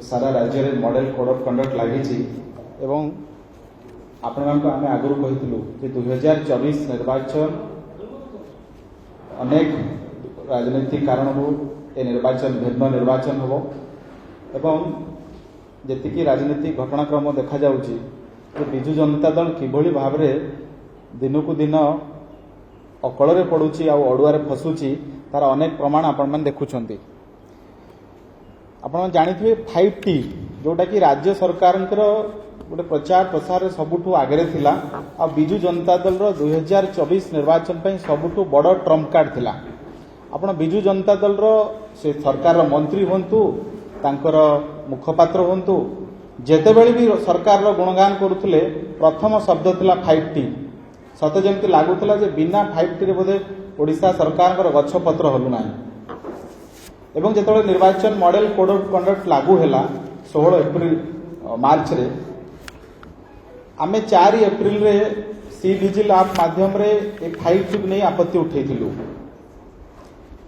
सारा राज्य में मॉडल कोड ऑफ कंडक्ट लगी एवं आपण आम आगु कही कि 2024 निर्वाचन अनेक राजनीतिक कारण ये निर्वाचन भिन्न निर्वाचन हम एवं जी राजनीतिक घटनाक्रम देखा जाउछि बिजु जनता दल किभली भाव में दिन को दिन अकल पड़ुछि आ अड़ुआर फसुछि तार अनेक प्रमाण आपण मैंने देखुंट आपण जानिथिबे 5T जोटा कि राज्य सरकार गोटे प्रचार प्रसार सबुठु आगे थिला आ बिजु जनता दल रो 2024 निर्वाचन पई सबुठु बड़ ट्रम्प कार्ड थिला। आपण बिजु जनता दल रो से सरकार मंत्री होंतु तांकर मुखपात्र होंतु जेतेबेले भी सरकार रो गुणगान करुथिले प्रथम शब्द थिला 5T सते जेमति लागुथिला जे बिना 5T रे बोधे ओडिशा सरकार गछ पत्र हलु नाही एवं जेतेबेले निर्वाचन मॉडल कोड ऑफ कंडक्ट लागू हैला 16 एप्रिल मार्च रे आमे 4 एप्रिल रे सी विजिल ऐप माध्यम रे एक 5T नहीं आपत्ति उठेइथिलु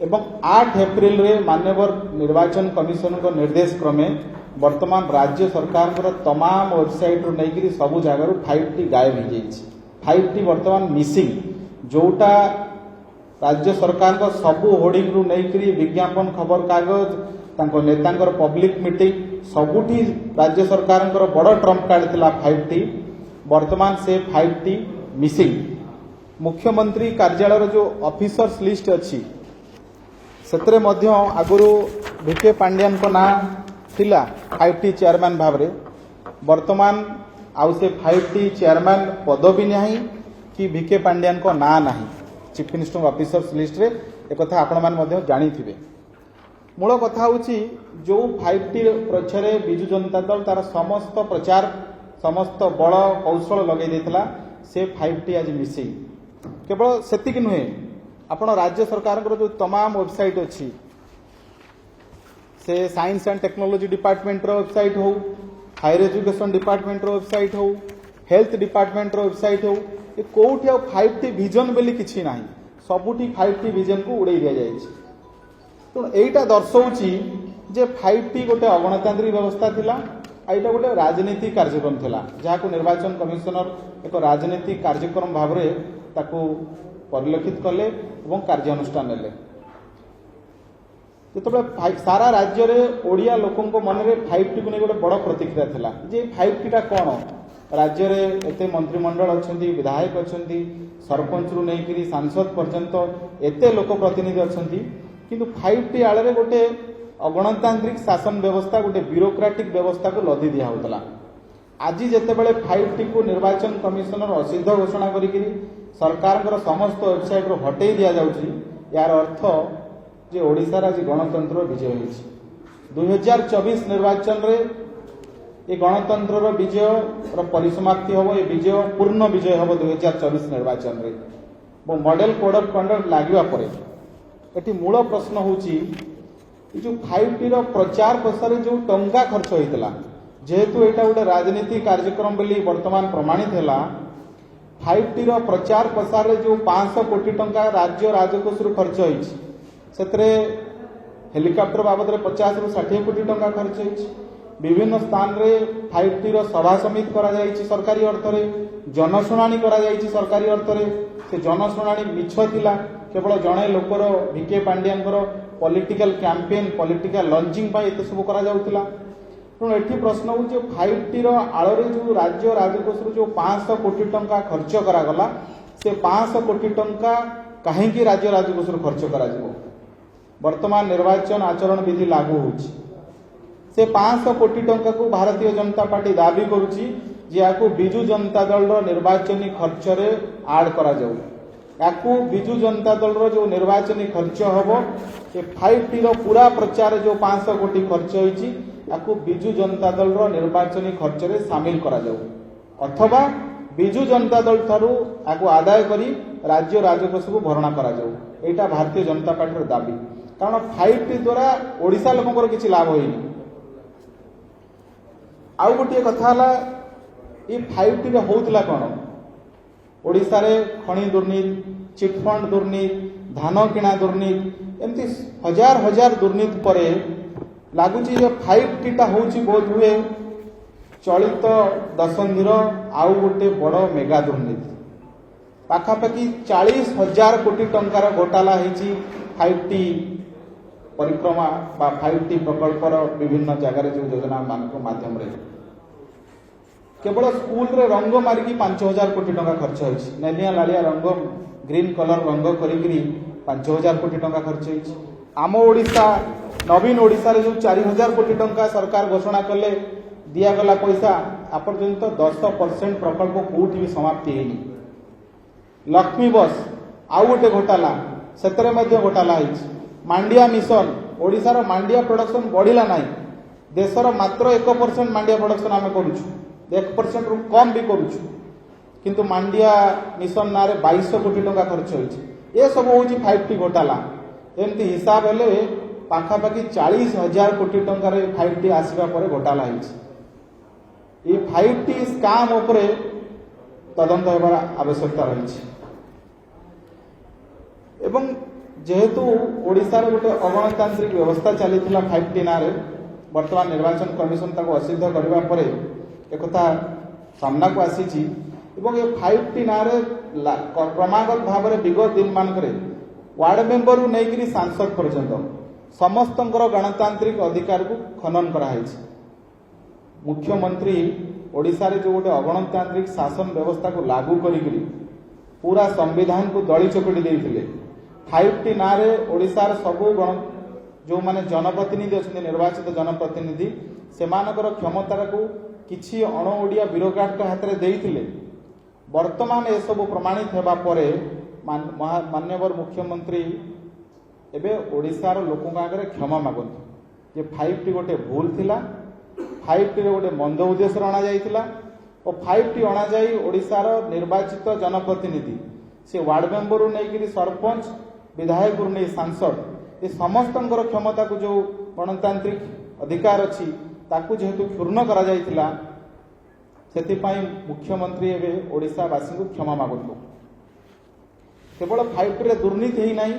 एवं 8 एप्रिल रे माननीय निर्वाचन कमिशन को निर्देश क्रमे वर्तमान राज्य सरकार तमाम वेबसाइट रू नहीं सबु जगार 5T गायब हो जाइए 5T वर्तमान मिसिंग जोटा राज्य सरकार को सबु होर्डिंग रू नहीं विज्ञापन खबर कागज तांको नेतांकर पब्लिक मीटिंग सबुठी राज्य सरकार बड़ ट्रम्प कार्ड थिला 5T वर्तमान से 5T मिसिंग मुख्यमंत्री कार्यालय जो ऑफिसर्स लिस्ट अच्छी सेतरे मध्य आगुरु वीके पांड्यान को ना थिला 5T चेयरमैन भाव रे वर्तमान आउ से 5T चेयरमैन पदवी नहीं कि वीके पांड्यान को ना नहीं चीफ मिनिस्टर ऑफिसर्स लिस्ट रे एक कथा आपण मान मध्य जानी थिबे मूल कथा होची जो 5T पछरे बिजु जनता दल तार समस्त प्रचार समस्त बड़ कौशल लगे देथिला से 5T आज मिसिंग केवल सेतिक नुहे आपण राज्य सरकार जो तमाम वेबसाइट अच्छी से साइंस एंड टेक्नोलॉजी डिपार्टमेंट रो वेबसाइट हो हायर एजुकेशन डिपार्टमेंट रो वेबसाइट हो हेल्थ डिपार्टमेंट रो वेबसाइट हो ये कोठी आ 5T विजन बेली किछि नाही सबुठी 5T विजन को उड़ाई दिया जाय तो एटा दर्शाउची जे 5T गोटे अगणतांत्रिक व्यवस्था थिला आइटा गोटे राजनीतिक कार्यक्रम थिला जहाको निर्वाचन कमिशनर एक राजनीतिक कार्यक्रम भाव रे ताको परिलक्षित कले एवं कार्यानुष्ठान नेले जो सारा राज्य में ओडिया लोकों मन में 5T को नहीं गोटे बड़ प्रतिक्रिया थिला जे 5T टा कौन राज्य में एते मंत्रिमंडल अच्छा विधायक अच्छा सरपंच रु नहीं सांसद पर्यंत एते लोक प्रतिनिधि अच्छा किंतु 5T आड़े गोटे अगणतांत्रिक शासन व्यवस्था गोटे ब्यूरोक्रेटिक व्यवस्था को लदी दिया होता आज जितेबाला 5T को निर्वाचन कमिशनर असिद्ध घोषणा करी सरकार समस्त वेबसाइट रो हटई दिया जाउछि यार अर्थ जे ओडिशा आज गणतंत्र विजय होइछि 2024 निर्वाचन रे ये गणतंत्र रो विजय रो परिसमाप्ति होबो ये विजय पूर्ण विजय होबो 2024 निर्वाचन रे वो मॉडल कोड ऑफ कंडक्ट लागिवा परे एटी मूल प्रश्न होछि जो 5T रो प्रचार प्रसार जो टंका खर्च होइतला जेहेतु एटा गोटे राजनीतिक कार्यक्रम बोली वर्तमान प्रमाणित है 5T रो प्रचार प्रसार जो 500 कोटी टंका राज्य राजकोष रु खर्च होइछि हेलिकॉप्टर बाबद 50 रु 60 कोटी टंका खर्च होइछि विभिन्न स्थान रे 5T रो सभा समिति करा जाइछि सरकारी अर्थ रे जनशुणाणी करा जाइछि सरकारी अर्थ रे से जनशुणाणी मिछ थिला केवल जणे लोकर वीके पांड्यान पॉलिटिकल कैंपेन पॉलिटिकल लॉन्चिंग पाई एते सब करा जाउथिला तेणु एठी प्रश्न हो 5T रो आଳରେ जो राज्य राजकोष जो 500 कोटी टंका खर्च करागला से 500 कोटी टंका कहीं राज्य राजकोष खर्च करा वर्तमान निर्वाचन आचरण विधि लागू होछि से 500 कोटी टंका को भारतीय जनता पार्टी दाबी करुछि जे याकू बिजु जनता दल रो निर्वाचनी खर्च रे ऐड करा जाउ याकू बिजु जनता दल रो जो निर्वाचनी खर्च हबो ए 5T रो पूरा प्रचार जो 500 कोटी खर्च होइछि याकू बिजु जनता दल रो निर्वाचनी खर्च रे शामिल करा जाउ अथवा बिजु जनता दल थारू याकू आदाय करी राज्य राजकोष को भरणा करा जाउ एटा भारतीय जनता पार्टी रो दाबी कारण 5T द्वारा ओडिशा लोकंकर किछि लाभ होइनी आउ गोटे कथा हला ये 5T रे होउतला कोन ओडिशा रे खणी दुर्नीति चिटफंड दुर्नीति धान किणा दुर्नीति एमती हजार हजार दुर्नीति परे लगुच 5T टा हूँ बोध हुए चलित दशंधि आउ गोटे बड़ मेगा दुर्नीति पाखापाखि 40,000 कोटी टंकार घोटाला होती 5T परिक्रमा बा 5T प्रकल्पर विभिन्न जगार जो योजना मान माध्यम केवल स्कूल रे रंग मारिकी 5,000 कोटी टंका खर्च होइछि नेलिया लालिया रंग ग्रीन कलर रंग करी 5,000 कोटी टंका खर्च होइछि आम ओडिशा नवीन ओडिशा रे जो 4,000 कोटी टंका सरकार घोषणा कले दिया गला पैसा आपर्यंत 10% प्रकल्प कोठी भी समाप्ति हेनी लक्ष्मी बस आउ गोटे घोटाला सेतरे मध्य घोटाला होइछि मांडिया मिशन ओडिशा रो मांडिया प्रोडक्शन बढ़िला नाही देशर मात्र 1% मांडिया प्रोडक्शन आमे करूछु 1% रु कम भी करूछु किंतु मांडिया मिशन नारे 2200 कोटी टंका खर्च होइछि ए सब होइछि 5T घोटाला एमती हिसाब हेले पाखापाखि 40,000 कोटी टंका रे 5T आसीबा परे घोटाला होइछि ए 5T स्काम उपरे तदंत हेबार आवश्यकता रहिछि एवं जेहेतु ओडिशा रे गोटे अगणतांत्रिक व्यवस्था चलीथिला 5T नारे वर्तमान निर्वाचन कमिशन ताको असिद्ध करबा परे एकथा सामना को आसीछि एवं ये 5T नारे क्रमागत भाव में विगत दिन मानक वार्ड मेंबर नहीं सांसद पर्यंत समस्त गणतांत्रिक अधिकार को खनन कराई मुख्यमंत्री ओडिशा रे जो गोटे अगणतांत्रिक शासन व्यवस्था को लागू करी पूरा संविधान को दली चकटी देइथिले 5T नारे ओडिशा सबू गण जो माने जनप्रतिनिधि अच्छे निर्वाचित जनप्रतिनिधि सेमानकर क्षमता को किछि अण ओडिया ब्यूरोक्राट के हाथ में देइथिले वर्तमान ए सब प्रमाणित हेबा परे माननीय मुख्यमंत्री एबे ओडिशार लोकों आगे क्षमा मागंतु जे 5T गोटे भूल थिला 5T रे गोटे मंद उद्देश्य अणा जाइथिला और 5T अणा जाई ओडिशार निर्वाचित जनप्रतिनिधि से वार्ड मेंबर नहीं सरपंच विधायक नहीं सांसद ये समस्त क्षमता को जो गणतांत्रिक अधिकार अच्छी ताकू जेहेतु क्षुर्ण करा जाइथिला सेतिपाई मुख्यमंत्री एवं ओडिशावासी को क्षमा मागंतु केवल 5T रे दुर्नीति ही नहीं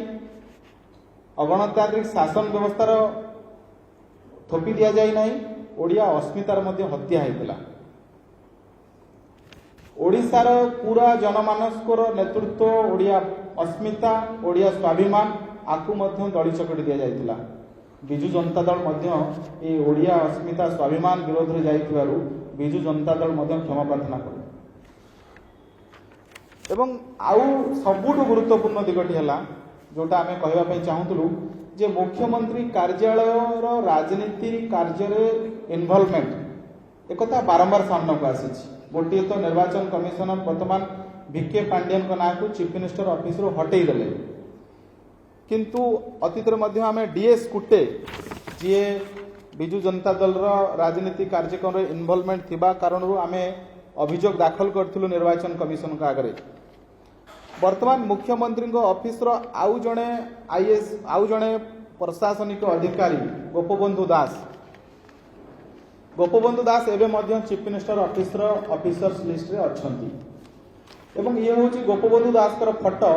अगणतांत्रिक शासन व्यवस्थार थोपी दिया जाई नहीं ओडिया अस्मितार मध्य हत्या होइतिला ओडिशार पूरा जनमानसकर नेतृत्व ओडिया अस्मिता ओडिया स्वाभिमान आकु मध्य दली चकटी दिया जाइतिला बिजु जनता दल मध्य ए ओडिया अस्मिता स्वाभिमान विरोध रे जाइथिबारु बिजु जनता दल मध्य क्षमा प्रार्थना करे एवं आउ सबुठु गुरुत्वपूर्ण दिगटी हला जोटा आमे कहबा पई चाहूतलु जे मुख्यमंत्री कार्यालय रो राजनीति कार्य रे इन्वॉल्वमेंट एकता बारंबार सामना को आसीछि गोटे तो निर्वाचन कमिशनर वर्तमान VK पांड्यन को ना को चीफ मिनिस्टर ऑफिस रो हटेई देले किंतु अतीत मध्य आम DS कुटे जी बिजु जनता दल राजनीति कार्यक्रम इन्वॉल्वमेंट थिबा कारण आम अभियोग दाखल करथिलु निर्वाचन कमिशन का आगे वर्तमान मुख्यमंत्री ऑफिस रो आउ जणे IAS आउ जणे प्रशासनिक अधिकारी गोपबंधु दास एवं मध्य चीफ मिनिस्टर ऑफिस रो ऑफिसर्स लिस्ट रे अछंती एवं ये होची गोपबंधु दास कर फोटो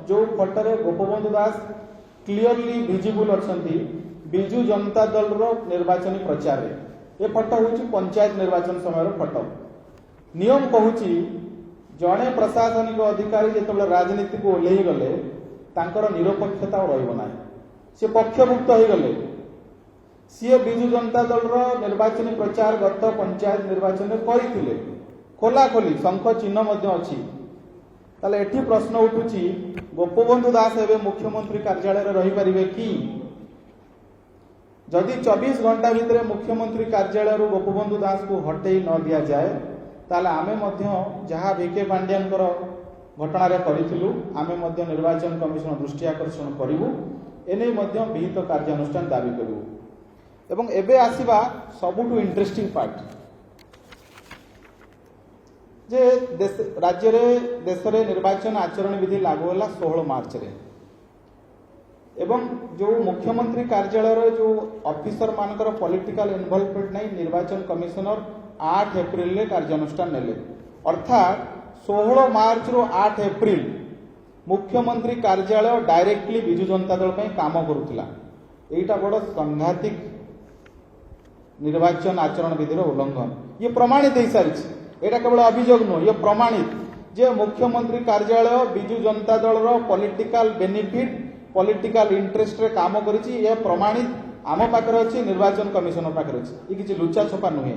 जो फोटो रे गोपबंधु दास क्लियरली विजिबल अछंती बिजु जनता दल रो निर्वाचन प्रचार रे ये फोटो होची पंचायत निर्वाचन समय रो फोटो नियम कहूची जड़े प्रशासनिक अधिकारी जो राजनीति को ओल्लई गले तांकर निरपेक्षता रहिबो ना से पक्षभुक्त हो गले सी बिजु जनता दल रो निर्वाचन प्रचार गत पंचायत निर्वाचन में करथिले खोला खोली शंख चिन्ह मध्य अछि ताले एठी प्रश्न उठुची गोपबंधु दास एवं मुख्यमंत्री कार्यालय रही पारिबे कि जदि 24 घंटा भितर मुख्यमंत्री कार्यालय गोपबंधु दास को हटेई न दिया जाए ताले आमे मध्य जहाँ VK पांड्यन घटना रे करिथिलु आमे मध्य निर्वाचन कमिशन दृष्टि आकर्षण करिवु एने मध्य विहित कार्यानुष्ठान दाबी करिवु एवं एबे आसीबा सबुठु इंटरेस्टिंग पार्ट जे राज्य रे देश रे निर्वाचन आचरण विधि लागू होला 16 मार्च रे एवं जो मुख्यमंत्री कार्यालय जो ऑफिसर मानकर पॉलिटिकल इन्वॉल्वमेंट नहीं निर्वाचन कमिशनर 8 एप्रिल रे कार्यानुष्ठान नेले अर्थात 16 मार्च रो 8 एप्रिल मुख्यमंत्री कार्यालय डायरेक्टली बिजु जनता दल पे काम करुला एटा बड़ सांघातिक निर्वाचन आचरण विधि उल्लंघन ये प्रमाणित हो सारी एटा केवल अभियोग नुह ये प्रमाणित जे मुख्यमंत्री कार्यालय Biju Janata Dal political benefit political interest रे काम करिछि ये प्रमाणित आम पाखरे अछि निर्वाचन कमिशन पाखरे अछि ये किछि लुचा छपा नुहे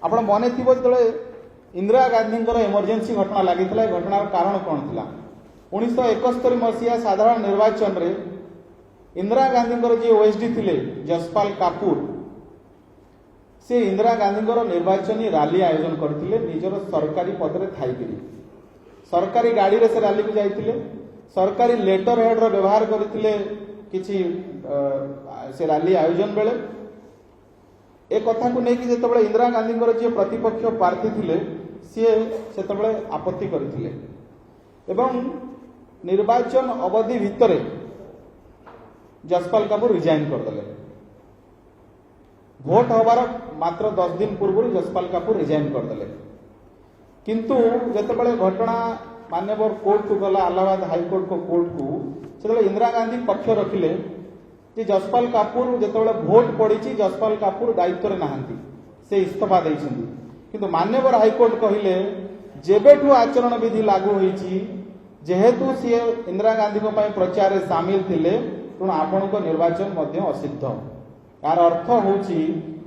आपण मने थिबो जले इंदिरा गांधी इमरजेंसी घटना लागिथिला घटनार कारण कौन थिला 1971 मसीहा साधारण निर्वाचन रे इंदिरा गांधी जी ओएसडी थिले जसपाल कापुर से इंदिरा गांधी निर्वाचनी रैली आयोजन करथिले निजर सरकारी पद रे थाइकिरी सरकारी गाड़ी रे से रैली को जाइथिले सरकारी लेटर हेड रो व्यवहार करथिले किछि से रैली आयोजन बेले ए कथा को नहीं कि जेतबेले इंदिरा गांधी जी प्रतिपक्ष प्रार्थी थिले सी सेतबेले आपत्ति करथिले एवं निर्वाचन अवधि भितरे जसपाल कापुर रिजाइन करदेले भोट हबार मात्र 10 दिन पूर्व जसपाल कापुर रिजाइन करदेले किंतु जेतबेले घटना मान्यवर कोर्ट को गला इलाहाबाद हाईकोर्ट को कोर्ट को से इंदिरा गांधी पक्ष रखिले जे जसपाल कापुर जेतबेले भोट पड़ी जसपाल कापुर दायित्व रे नाहंती से इस्तीफा देइछंती किंतु मान्यवर हाईकोर्ट कहिले जेबेठू आचरण विधि लागू होईची जेहेतु सी इंदिरा गांधी को पई प्रचार रे शामिल थिले तेणु आपण को निर्वाचन मध्य असिद्ध यार अर्थ होची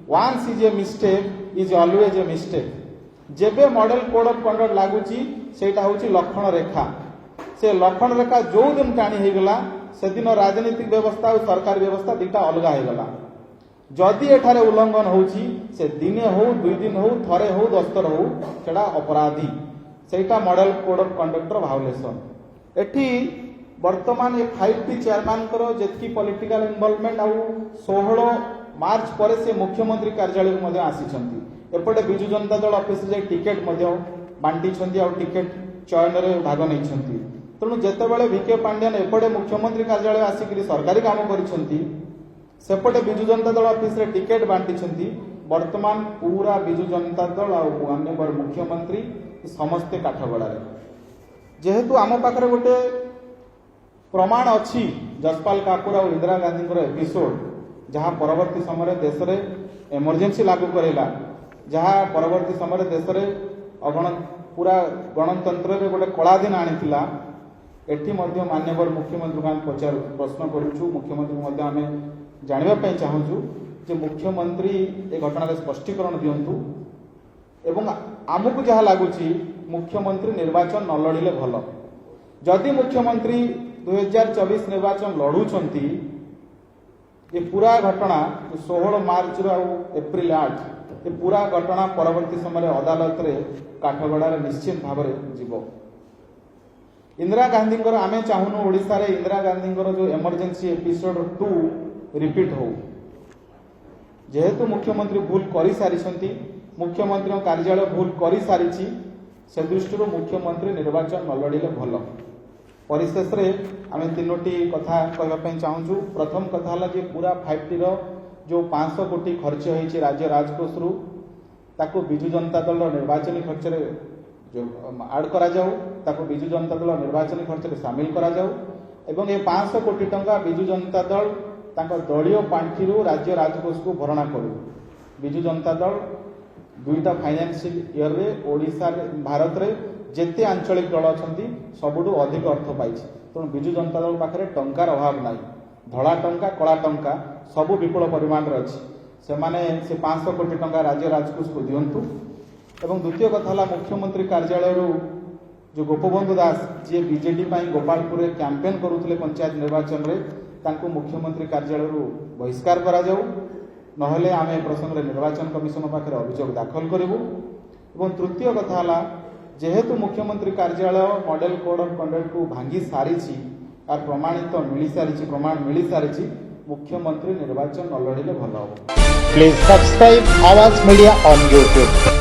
once is a mistake is always a mistake जेबे मॉडल कोड ऑफ कंडक्ट लागुची सेटा होची लक्षण रेखा से लक्षण रेखा जो दिन टाणी हे गला से दिन राजनीतिक व्यवस्था और सरकार व्यवस्था दुटा अलग हो गला जदि एठारे उल्लंघन होची से दिने हो 2 दिन हो थरे हो 10 थर हो सेटा अपराधी सेटा मॉडल कोड ऑफ कंडक्ट भायोलेशन एठी वर्तमान ये 5T चेयरमैन करो जेतकी पॉलिटिकल इन्वॉल्वमेंट आउ 16 मार्च पर से मुख्यमंत्री कार्यालय मध्ये आसीछंती एपटे बिजु जनता दल ऑफिस जे टिकेट मध्ये बांटी छंती आ टिकेट चयन रे भाग नै छंती तेणु जेतेबेले वीके पांड्यान एपटे मुख्यमंत्री कार्यालय आसिकरी सरकारी काम करिछंती सेपटे बिजु जनता दल ऑफिस रे टिकेट बांटी छंती वर्तमान पूरा बिजु जनता दल आ माननीय मुख्यमंत्री समस्ते काठगड़ा रे जेहेतु आम पाखरे गोटे प्रमाण अच्छी जसपाल कापुर और इंदिरा गांधी एपिसोड जहाँ परवर्ती समय देश में इमरजेंसी लागू करेला जहाँ परवर्ती समय देश में पूरा गणतंत्र रे गोटे कला दिन आनीला एठी मध्य मान्यवर मुख्यमंत्री को पचार प्रश्न करूछु मुख्यमंत्री मध्य आमे जानिबा पई चाहूछु जे मुख्यमंत्री ए घटना स्पष्टीकरण दियंतु एवं आमको जहाँ लगुच मुख्यमंत्री निर्वाचन न लड़िले भल जदि मुख्यमंत्री 2024 निर्वाचन लड़ुंट ये पूरा घटना 16 मार्च रु एप्रिल 8 ये पूरा घटना परवर्ती समय अदालत रे काठगड़ा निश्चित भाव जीव इंदिरा गांधी आमे चाहूनु ओडिशा रे इंदिरा गांधी जो इमरजेंसी एपिसोड 2 रिपीट हो जेहेतु मुख्यमंत्री भूल कर सारी मुख्यमंत्री कार्यालय भूल कर सारी से दृष्टि मुख्यमंत्री निर्वाचन न लड़िले भल परिशेष रे आमे तीनोटी कथा कहबा चाहूँ प्रथम कथा है कि पूरा 5T जो 500 कोटी खर्च होती राज्य राजकोष रु ताको बिजु जनता दल निर्वाचनी खर्च रे जो आड करा जाऊ ताको बिजु जनता दल निर्वाचनी खर्च रे शामिल करा जाऊ एवं ये 500 कोटी टंका बिजु जनता दल ताको दलीय पांठी रु राज्य राजकोष को भरणा करू बिजु जनता दल 2टा फाइनेंशियल ईयर रे ओडिशा भारत रे जेते आंचलिक दल अच्छा सबुठू अधिक अर्थ पाई तेणु बिजु जनता दल पाखे टंकार अभाव ना धड़ा टंका कला टंका सबू विपुल परिमाण अच्छी से 500 कोटी टंका राज्य राजकोष को दिंतु एवं द्वितीय कथा मुख्यमंत्री कार्यालय जो गोपबंधु दास जी बीजेडी गोपालपुर में कैंपेन करुले पंचायत निर्वाचन में मुख्यमंत्री कार्यालय बहिष्कार करा जाऊ नहले आम प्रसंग निर्वाचन कमिशन पाखे अभियोग दाखल करूँ एवं तृतीय कथा जेहेतु मुख्यमंत्री कार्यालय मॉडल कोड ऑफ कंडक्ट को भांगी सारी और प्रमाणित मिली सारी प्रमाण मिली सारी मुख्यमंत्री निर्वाचन न लड़िले भल। प्लीज सब्सक्राइब आवाज मीडिया ऑन यूट्यूब।